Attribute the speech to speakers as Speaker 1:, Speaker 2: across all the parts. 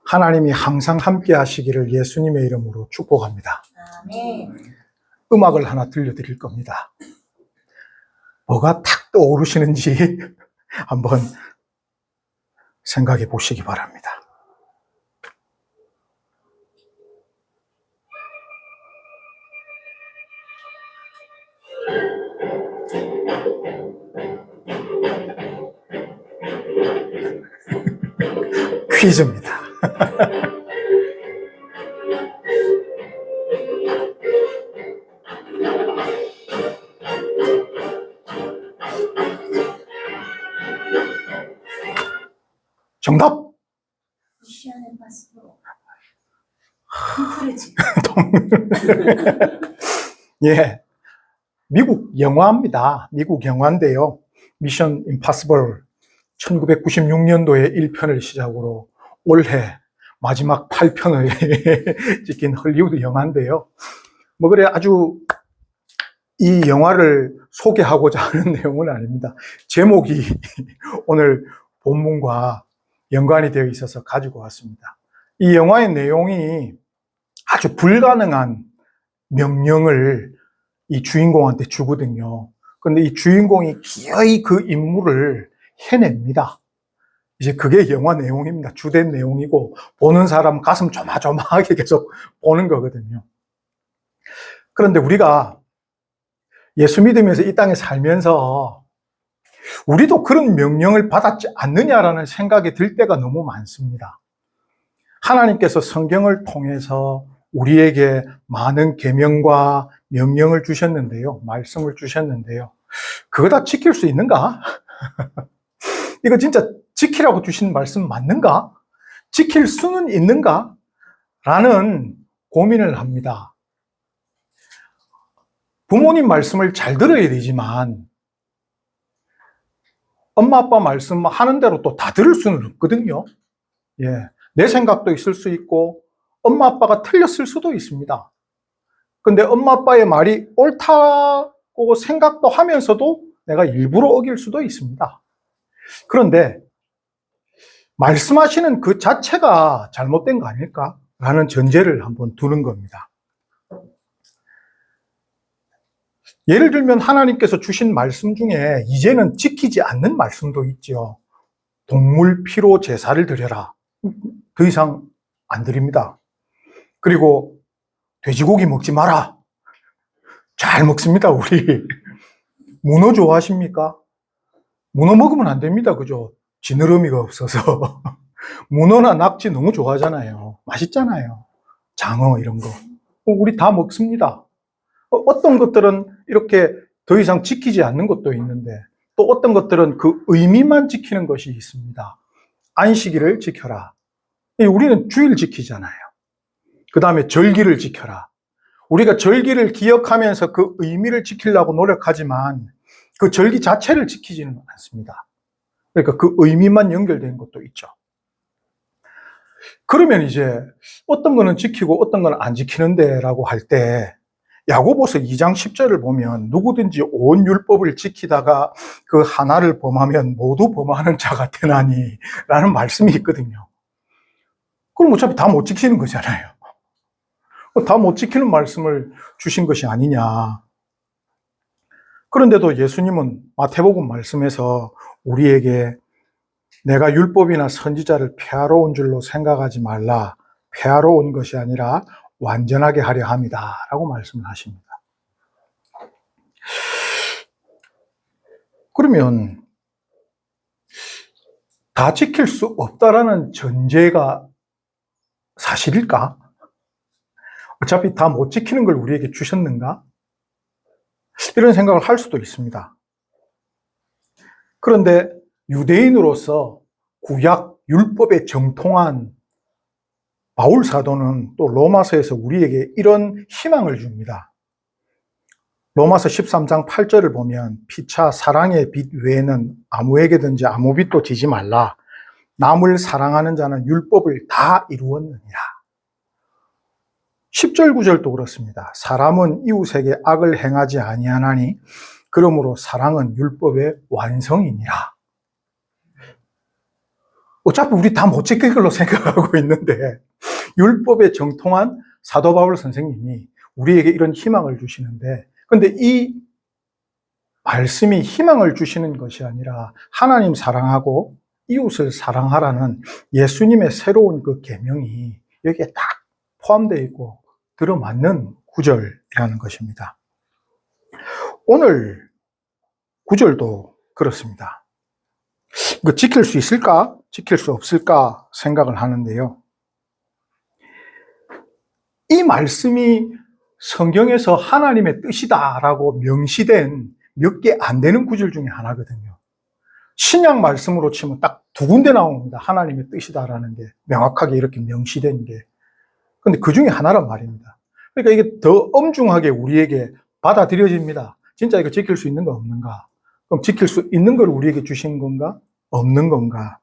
Speaker 1: 하나님이 항상 함께 하시기를 예수님의 이름으로 축복합니다.
Speaker 2: 아멘.
Speaker 1: 음악을 하나 들려드릴 겁니다. 뭐가 탁 떠오르시는지 한번 생각해 보시기 바랍니다. 퀴즈입니다. 정답!
Speaker 2: 미션 임파서블. 톰 크루즈.
Speaker 1: 예, 미국 영화입니다. 미국 영화인데요. 미션 임파서블 1996년도에 1편을 시작으로 올해 마지막 8편을 찍힌 헐리우드 영화인데요. 뭐 그래 아주 이 영화를 소개하고자 하는 내용은 아닙니다. 제목이 오늘 본문과 연관이 되어 있어서 가지고 왔습니다. 이 영화의 내용이 아주 불가능한 명령을 이 주인공한테 주거든요. 그런데 이 주인공이 기어이 그 임무를 해냅니다. 이제 그게 영화 내용입니다. 주된 내용이고 보는 사람 가슴 조마조마하게 계속 보는 거거든요. 그런데 우리가 예수 믿으면서 이 땅에 살면서 우리도 그런 명령을 받았지 않느냐라는 생각이 들 때가 너무 많습니다. 하나님께서 성경을 통해서 우리에게 많은 계명과 명령을 주셨는데요. 말씀을 주셨는데요. 그거 다 지킬 수 있는가? 이거 진짜 지키라고 주신 말씀 맞는가? 지킬 수는 있는가? 라는 고민을 합니다. 부모님 말씀을 잘 들어야 되지만 엄마 아빠 말씀하는 대로 또 다 들을 수는 없거든요. 예, 내 생각도 있을 수 있고 엄마 아빠가 틀렸을 수도 있습니다. 근데 엄마 아빠의 말이 옳다고 생각도 하면서도 내가 일부러 어길 수도 있습니다. 그런데 말씀하시는 그 자체가 잘못된 거 아닐까? 라는 전제를 한번 두는 겁니다. 예를 들면 하나님께서 주신 말씀 중에 이제는 지키지 않는 말씀도 있죠. 동물 피로 제사를 드려라. 더 이상 안 드립니다. 그리고 돼지고기 먹지 마라. 잘 먹습니다, 우리. 문어 좋아하십니까? 문어 먹으면 안 됩니다, 그죠? 지느러미가 없어서. 문어나 낙지 너무 좋아하잖아요. 맛있잖아요. 장어 이런 거. 우리 다 먹습니다. 어떤 것들은 이렇게 더 이상 지키지 않는 것도 있는데 또 어떤 것들은 그 의미만 지키는 것이 있습니다. 안식일을 지켜라. 우리는 주일 지키잖아요. 그 다음에 절기를 지켜라. 우리가 절기를 기억하면서 그 의미를 지키려고 노력하지만 그 절기 자체를 지키지는 않습니다. 그러니까 그 의미만 연결된 것도 있죠. 그러면 이제 어떤 거는 지키고 어떤 거는 안 지키는데 라고 할 때 야고보서 2장 10절을 보면 누구든지 온 율법을 지키다가 그 하나를 범하면 모두 범하는 자가 되나니 라는 말씀이 있거든요. 그럼 어차피 다 못 지키는 거잖아요. 다 못 지키는 말씀을 주신 것이 아니냐. 그런데도 예수님은 마태복음 말씀에서 우리에게 내가 율법이나 선지자를 폐하러 온 줄로 생각하지 말라. 폐하러 온 것이 아니라 완전하게 하려 함이다 라고 말씀을 하십니다. 그러면 다 지킬 수 없다라는 전제가 사실일까? 어차피 다 못 지키는 걸 우리에게 주셨는가? 이런 생각을 할 수도 있습니다. 그런데 유대인으로서 구약 율법에 정통한 바울 사도는 또 로마서에서 우리에게 이런 희망을 줍니다. 로마서 13장 8절을 보면 피차 사랑의 빚 외에는 아무에게든지 아무 빚도 지지 말라. 남을 사랑하는 자는 율법을 다 이루었느니라. 10절 9절도 그렇습니다. 사람은 이웃에게 악을 행하지 아니하나니 그러므로 사랑은 율법의 완성이니라. 어차피 우리 다 못 지킬 걸로 생각하고 있는데 율법에 정통한 사도 바울 선생님이 우리에게 이런 희망을 주시는데, 근데 이 말씀이 희망을 주시는 것이 아니라 하나님 사랑하고 이웃을 사랑하라는 예수님의 새로운 그 계명이 여기에 딱 포함되어 있고 들어맞는 구절이라는 것입니다. 오늘 구절도 그렇습니다. 이거 지킬 수 있을까? 지킬 수 없을까? 생각을 하는데요. 이 말씀이 성경에서 하나님의 뜻이다라고 명시된 몇 개 안 되는 구절 중에 하나거든요. 신약 말씀으로 치면 딱 두 군데 나옵니다. 하나님의 뜻이다라는 게 명확하게 이렇게 명시된 게. 근데 그 중에 하나란 말입니다. 그러니까 이게 더 엄중하게 우리에게 받아들여집니다. 진짜 이거 지킬 수 있는 거 없는가? 그럼 지킬 수 있는 걸 우리에게 주신 건가? 없는 건가?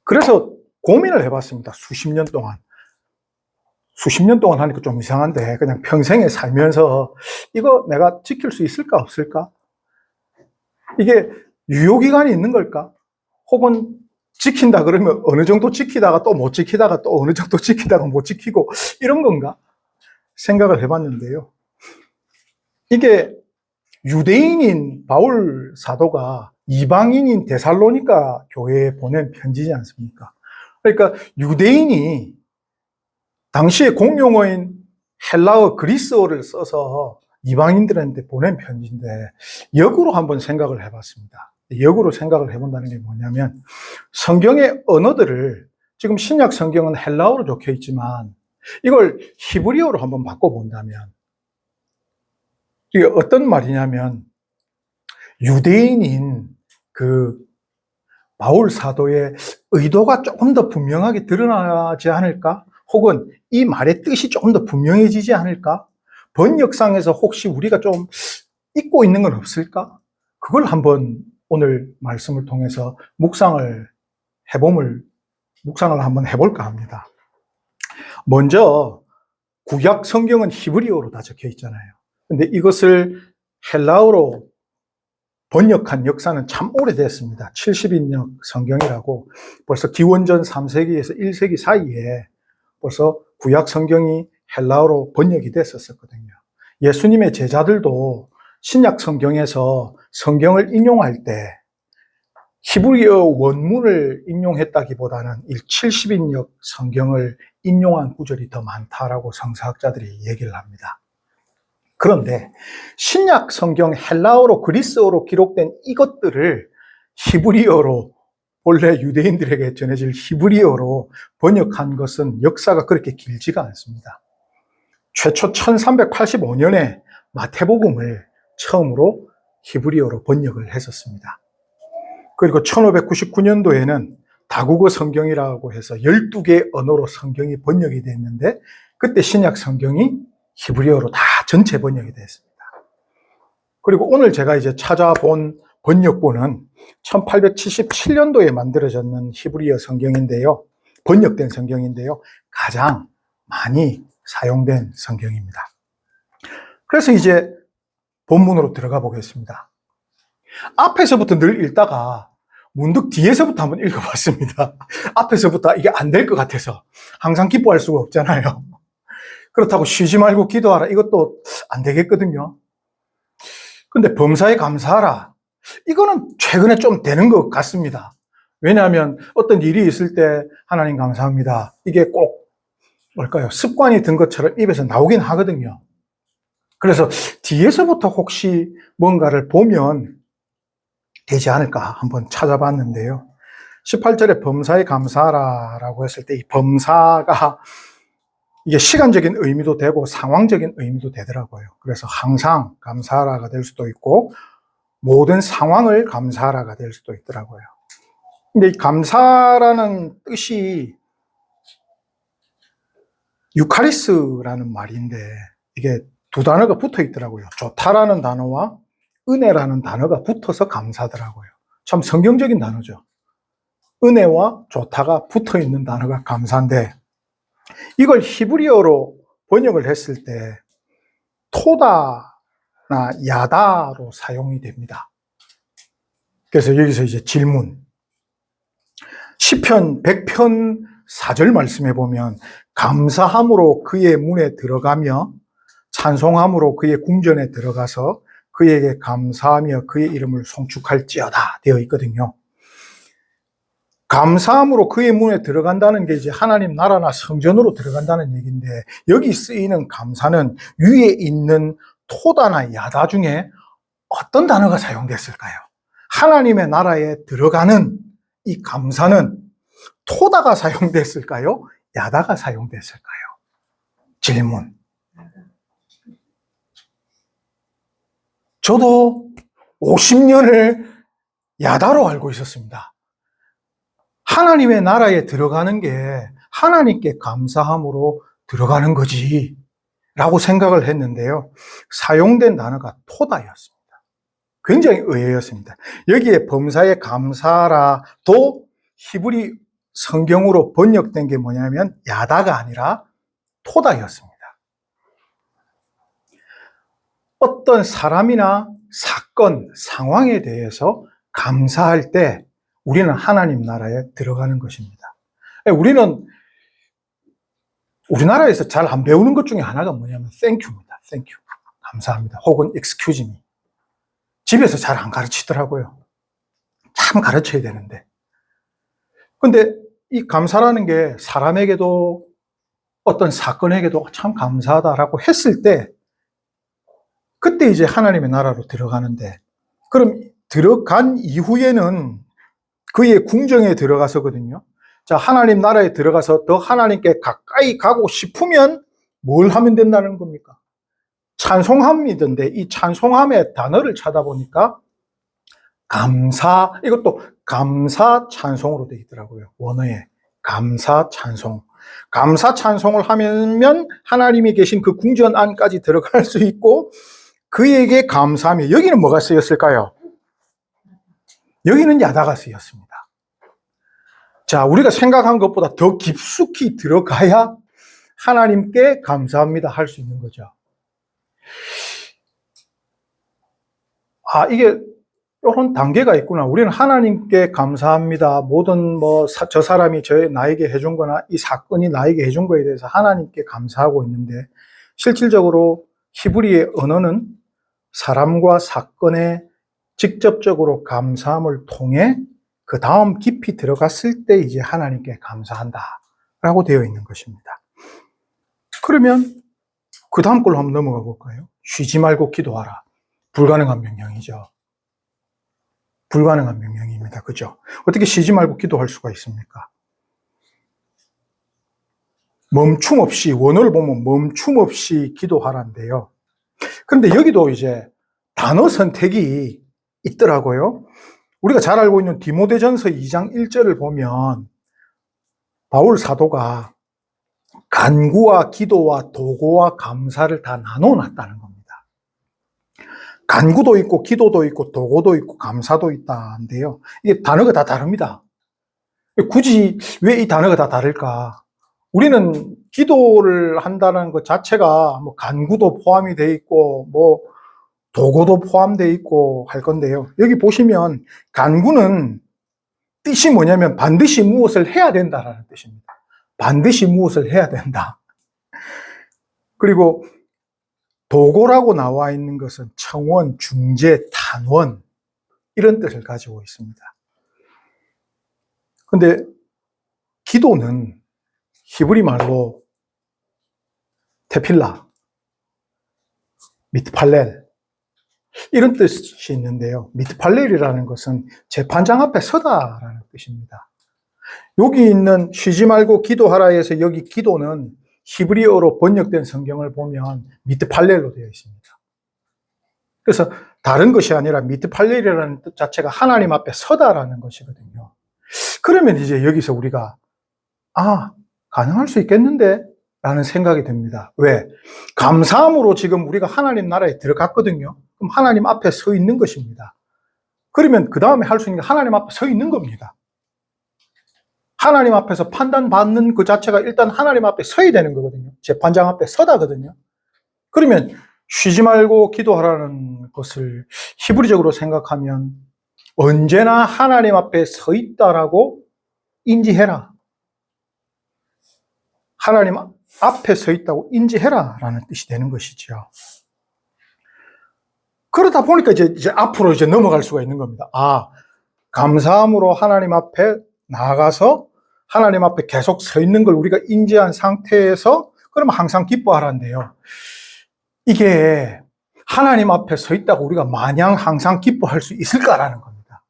Speaker 1: 그래서 고민을 해봤습니다. 수십 년 동안. 수십 년 동안 하니까 좀 이상한데 그냥 평생에 살면서 이거 내가 지킬 수 있을까 없을까? 이게 유효기간이 있는 걸까? 혹은 지킨다 그러면 어느 정도 지키다가 또 못 지키다가 또 어느 정도 지키다가 못 지키고 이런 건가? 생각을 해봤는데요. 이게 유대인인 바울 사도가 이방인인 데살로니가 교회에 보낸 편지지 않습니까? 그러니까 유대인이 당시의 공용어인 헬라어 그리스어를 써서 이방인들한테 보낸 편지인데 역으로 한번 생각을 해봤습니다. 역으로 생각을 해본다는 게 뭐냐면 성경의 언어들을 지금 신약 성경은 헬라어로 적혀 있지만 이걸 히브리어로 한번 바꿔본다면 이게 어떤 말이냐면 유대인인 그 바울 사도의 의도가 조금 더 분명하게 드러나지 않을까? 혹은 이 말의 뜻이 조금 더 분명해지지 않을까? 번역상에서 혹시 우리가 좀 잊고 있는 건 없을까? 그걸 한번 오늘 말씀을 통해서 묵상을 한번 해볼까 합니다. 먼저 구약 성경은 히브리어로 다 적혀 있잖아요. 근데 이것을 헬라어로 번역한 역사는 참 오래됐습니다. 70인역 성경이라고 벌써 기원전 3세기에서 1세기 사이에 벌써 구약 성경이 헬라어로 번역이 됐었거든요. 예수님의 제자들도 신약 성경에서 성경을 인용할 때 히브리어 원문을 인용했다기보다는 70인역 성경을 인용한 구절이 더 많다라고 성서학자들이 얘기를 합니다. 그런데 신약 성경 헬라어로 그리스어로 기록된 이것들을 히브리어로 본래 유대인들에게 전해질 히브리어로 번역한 것은 역사가 그렇게 길지가 않습니다. 최초 1385년에 마태복음을 처음으로 히브리어로 번역을 했었습니다. 그리고 1599년도에는 다국어 성경이라고 해서 12개 언어로 성경이 번역이 됐는데 그때 신약 성경이 히브리어로 다 전체 번역이 됐습니다. 그리고 오늘 제가 이제 찾아본 번역본은 1877년도에 만들어졌는 히브리어 성경인데요. 번역된 성경인데요. 가장 많이 사용된 성경입니다. 그래서 이제 본문으로 들어가 보겠습니다. 앞에서부터 늘 읽다가 문득 뒤에서부터 한번 읽어봤습니다. 앞에서부터 이게 안 될 것 같아서 항상 기뻐할 수가 없잖아요. 그렇다고 쉬지 말고 기도하라 이것도 안 되겠거든요. 근데 범사에 감사하라 이거는 최근에 좀 되는 것 같습니다. 왜냐하면 어떤 일이 있을 때 하나님 감사합니다 이게 꼭 뭘까요? 습관이 든 것처럼 입에서 나오긴 하거든요. 그래서 뒤에서부터 혹시 뭔가를 보면 되지 않을까 한번 찾아봤는데요. 18절에 범사에 감사하라라고 했을 때 이 범사가 이게 시간적인 의미도 되고 상황적인 의미도 되더라고요. 그래서 항상 감사하라가 될 수도 있고 모든 상황을 감사하라가 될 수도 있더라고요. 근데 이 감사라는 뜻이 유카리스라는 말인데 이게 두 단어가 붙어 있더라고요. 좋다라는 단어와 은혜라는 단어가 붙어서 감사더라고요. 참 성경적인 단어죠. 은혜와 좋다가 붙어 있는 단어가 감사인데 이걸 히브리어로 번역을 했을 때 토다나 야다로 사용이 됩니다. 그래서 여기서 이제 질문, 시편 100편 4절 말씀해 보면 감사함으로 그의 문에 들어가며 찬송함으로 그의 궁전에 들어가서 그에게 감사하며 그의 이름을 송축할지어다 되어 있거든요. 감사함으로 그의 문에 들어간다는 게 이제 하나님 나라나 성전으로 들어간다는 얘기인데, 여기 쓰이는 감사는 위에 있는 토다나 야다 중에 어떤 단어가 사용됐을까요? 하나님의 나라에 들어가는 이 감사는 토다가 사용됐을까요? 야다가 사용됐을까요? 질문. 저도 50년을 야다로 알고 있었습니다. 하나님의 나라에 들어가는 게 하나님께 감사함으로 들어가는 거지 라고 생각을 했는데요. 사용된 단어가 토다였습니다. 굉장히 의외였습니다. 여기에 범사에 감사라도 히브리 성경으로 번역된 게 뭐냐면 야다가 아니라 토다였습니다. 어떤 사람이나 사건, 상황에 대해서 감사할 때 우리는 하나님 나라에 들어가는 것입니다. 우리나라에서 잘 안 배우는 것 중에 하나가 뭐냐면 땡큐입니다. 땡큐. 감사합니다. 혹은 excuse me. 집에서 잘 안 가르치더라고요. 참 가르쳐야 되는데. 근데 이 감사라는 게 사람에게도 어떤 사건에게도 참 감사하다라고 했을 때 그때 이제 하나님의 나라로 들어가는데, 그럼 들어간 이후에는 그의 궁정에 들어가서거든요. 자, 하나님 나라에 들어가서 더 하나님께 가까이 가고 싶으면 뭘 하면 된다는 겁니까? 찬송함이던데 이 찬송함의 단어를 찾아보니까 감사, 이것도 감사 찬송으로 되어 있더라고요. 원어에 감사 찬송. 감사 찬송을 하면 하나님이 계신 그 궁전 안까지 들어갈 수 있고 그에게 감사하며, 여기는 뭐가 쓰였을까요? 여기는 야다가 쓰였습니다. 자, 우리가 생각한 것보다 더 깊숙이 들어가야 하나님께 감사합니다 할 수 있는 거죠. 이게 이런 단계가 있구나. 우리는 하나님께 감사합니다. 모든 저 사람이 나에게 해준 거나 이 사건이 나에게 해준 거에 대해서 하나님께 감사하고 있는데, 실질적으로 히브리의 언어는 사람과 사건에 직접적으로 감사함을 통해 그 다음 깊이 들어갔을 때 이제 하나님께 감사한다라고 되어 있는 것입니다. 그러면 그 다음 걸로 한번 넘어가 볼까요? 쉬지 말고 기도하라. 불가능한 명령이죠. 불가능한 명령입니다. 그죠? 어떻게 쉬지 말고 기도할 수가 있습니까? 멈춤 없이, 원어를 보면 멈춤 없이 기도하라인데요. 그런데 여기도 이제 단어 선택이 있더라고요. 우리가 잘 알고 있는 디모데전서 2장 1절을 보면 바울 사도가 간구와 기도와 도고와 감사를 다 나눠놨다는 겁니다. 간구도 있고 기도도 있고 도고도 있고 감사도 있다는데요. 이게 단어가 다 다릅니다. 굳이 왜 이 단어가 다 다를까? 우리는 기도를 한다는 것 자체가 간구도 포함이 돼 있고 도고도 포함되어 있고 할 건데요. 여기 보시면 간구는 뜻이 뭐냐면 반드시 무엇을 해야 된다라는 뜻입니다. 반드시 무엇을 해야 된다. 그리고 도고라고 나와 있는 것은 청원, 중재, 탄원 이런 뜻을 가지고 있습니다. 근데 기도는 히브리 말로 테필라, 미트팔렐 이런 뜻이 있는데요. 미트팔렐이라는 것은 재판장 앞에 서다라는 뜻입니다. 여기 있는 쉬지 말고 기도하라에서 여기 기도는 히브리어로 번역된 성경을 보면 미트팔렐로 되어 있습니다. 그래서 다른 것이 아니라 미트팔렐이라는 뜻 자체가 하나님 앞에 서다라는 것이거든요. 그러면 이제 여기서 우리가 가능할 수 있겠는데? 라는 생각이 듭니다. 왜? 감사함으로 지금 우리가 하나님 나라에 들어갔거든요. 그럼 하나님 앞에 서 있는 것입니다. 그러면 그 다음에 할 수 있는 게 하나님 앞에 서 있는 겁니다. 하나님 앞에서 판단받는 그 자체가 일단 하나님 앞에 서야 되는 거거든요. 재판장 앞에 서다거든요. 그러면 쉬지 말고 기도하라는 것을 히브리적으로 생각하면 언제나 하나님 앞에 서 있다라고 인지해라. 하나님 앞에 서 있다고 인지해라 라는 뜻이 되는 것이죠. 그러다 보니까 이제 앞으로 이제 넘어갈 수가 있는 겁니다. 아, 감사함으로 하나님 앞에 나아가서 하나님 앞에 계속 서 있는 걸 우리가 인지한 상태에서 그러면 항상 기뻐하라는데요. 이게 하나님 앞에 서 있다고 우리가 마냥 항상 기뻐할 수 있을까라는 겁니다.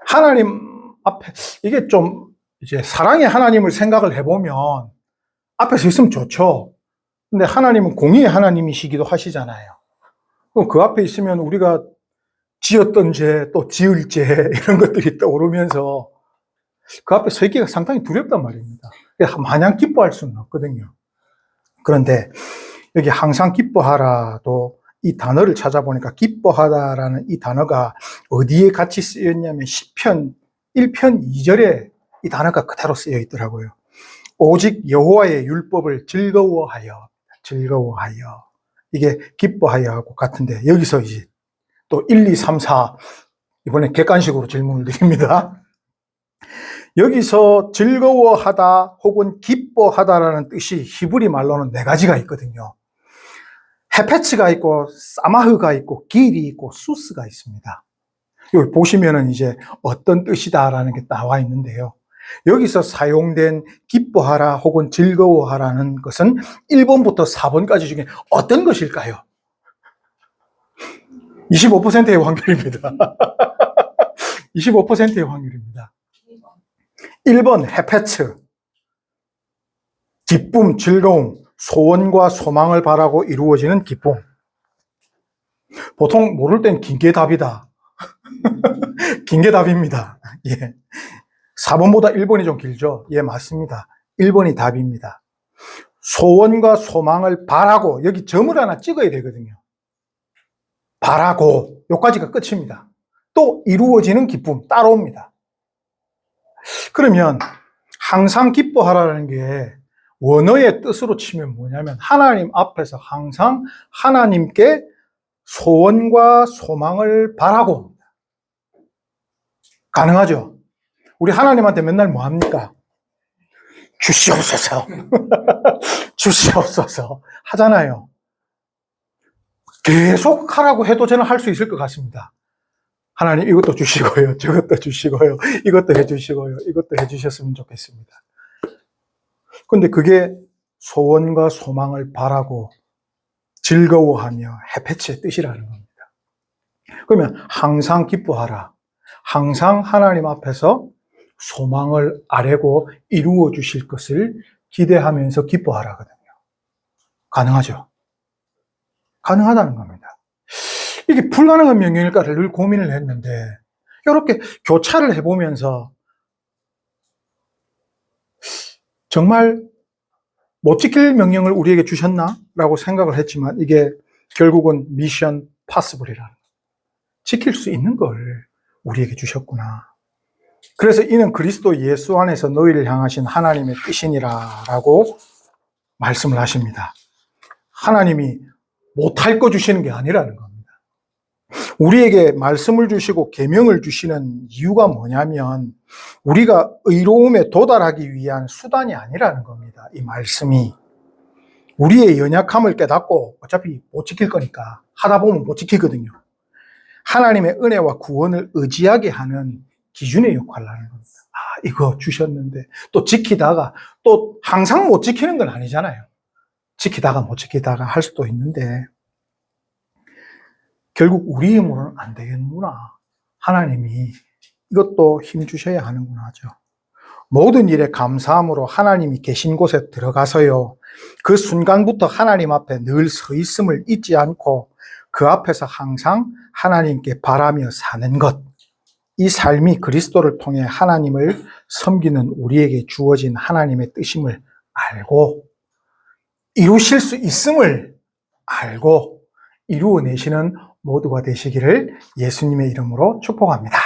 Speaker 1: 하나님 앞에, 이게 좀 이제 사랑의 하나님을 생각을 해보면 앞에 서 있으면 좋죠. 근데 하나님은 공의의 하나님이시기도 하시잖아요. 그럼 그 앞에 있으면 우리가 지었던 죄, 또 지을 죄, 이런 것들이 떠오르면서 그 앞에 서 있기가 상당히 두렵단 말입니다. 마냥 기뻐할 수는 없거든요. 그런데 여기 항상 기뻐하라도 이 단어를 찾아보니까 기뻐하다라는 이 단어가 어디에 같이 쓰였냐면 시편 1편 2절에 이 단어가 그대로 쓰여 있더라고요. 오직 여호와의 율법을 즐거워하여 이게 기뻐하여 하고 같은데 여기서 이제 또 1, 2, 3, 4 이번에 객관식으로 질문을 드립니다. 여기서 즐거워하다 혹은 기뻐하다라는 뜻이 히브리 말로는 4가지가 있거든요. 헤페츠가 있고 사마흐가 있고 길이 있고 수스가 있습니다. 여기 보시면은 이제 어떤 뜻이다라는 게 나와 있는데요. 여기서 사용된 기뻐하라 혹은 즐거워하라는 것은 1번부터 4번까지 중에 어떤 것일까요? 25%의 확률입니다. 25%의 확률입니다. 1번 헤페츠, 기쁨, 즐거움, 소원과 소망을 바라고 이루어지는 기쁨. 보통 모를 땐 긴 게 답이다. 긴 게 답입니다. 예. 4번보다 1번이 좀 길죠? 예, 맞습니다. 1번이 답입니다. 소원과 소망을 바라고, 여기 점을 하나 찍어야 되거든요. 바라고, 여기까지가 끝입니다. 또 이루어지는 기쁨, 따라옵니다. 그러면 항상 기뻐하라는 게 원어의 뜻으로 치면 뭐냐면 하나님 앞에서 항상 하나님께 소원과 소망을 바라고. 가능하죠? 우리 하나님한테 맨날 뭐 합니까? 주시옵소서. 주시옵소서. 하잖아요. 계속 하라고 해도 저는 할 수 있을 것 같습니다. 하나님 이것도 주시고요. 저것도 주시고요. 이것도 해주시고요. 이것도 해주셨으면 좋겠습니다. 근데 그게 소원과 소망을 바라고 즐거워하며 헤페츠의 뜻이라는 겁니다. 그러면 항상 기뻐하라. 항상 하나님 앞에서 소망을 아뢰고 이루어 주실 것을 기대하면서 기뻐하라거든요. 가능하죠? 가능하다는 겁니다. 이게 불가능한 명령일까를 늘 고민을 했는데 이렇게 교차를 해보면서 정말 못 지킬 명령을 우리에게 주셨나? 라고 생각을 했지만 이게 결국은 미션 파서블이라는 지킬 수 있는 걸 우리에게 주셨구나. 그래서 이는 그리스도 예수 안에서 너희를 향하신 하나님의 뜻이니라 라고 말씀을 하십니다. 하나님이 못할 거 주시는 게 아니라는 겁니다. 우리에게 말씀을 주시고 계명을 주시는 이유가 뭐냐면 우리가 의로움에 도달하기 위한 수단이 아니라는 겁니다. 이 말씀이 우리의 연약함을 깨닫고 어차피 못 지킬 거니까 하다 보면 못 지키거든요. 하나님의 은혜와 구원을 의지하게 하는 기준의 역할을 하는 겁니다. 아, 이거 주셨는데 또 지키다가 또 항상 못 지키는 건 아니잖아요. 지키다가 못 지키다가 할 수도 있는데 결국 우리 힘으로는 안 되겠구나. 하나님이 이것도 힘 주셔야 하는구나 하죠. 모든 일에 감사함으로 하나님이 계신 곳에 들어가서요. 그 순간부터 하나님 앞에 늘 서 있음을 잊지 않고 그 앞에서 항상 하나님께 바라며 사는 것. 이 삶이 그리스도를 통해 하나님을 섬기는 우리에게 주어진 하나님의 뜻임을 알고 이루실 수 있음을 알고 이루어내시는 모두가 되시기를 예수님의 이름으로 축복합니다.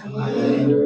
Speaker 2: 아멘.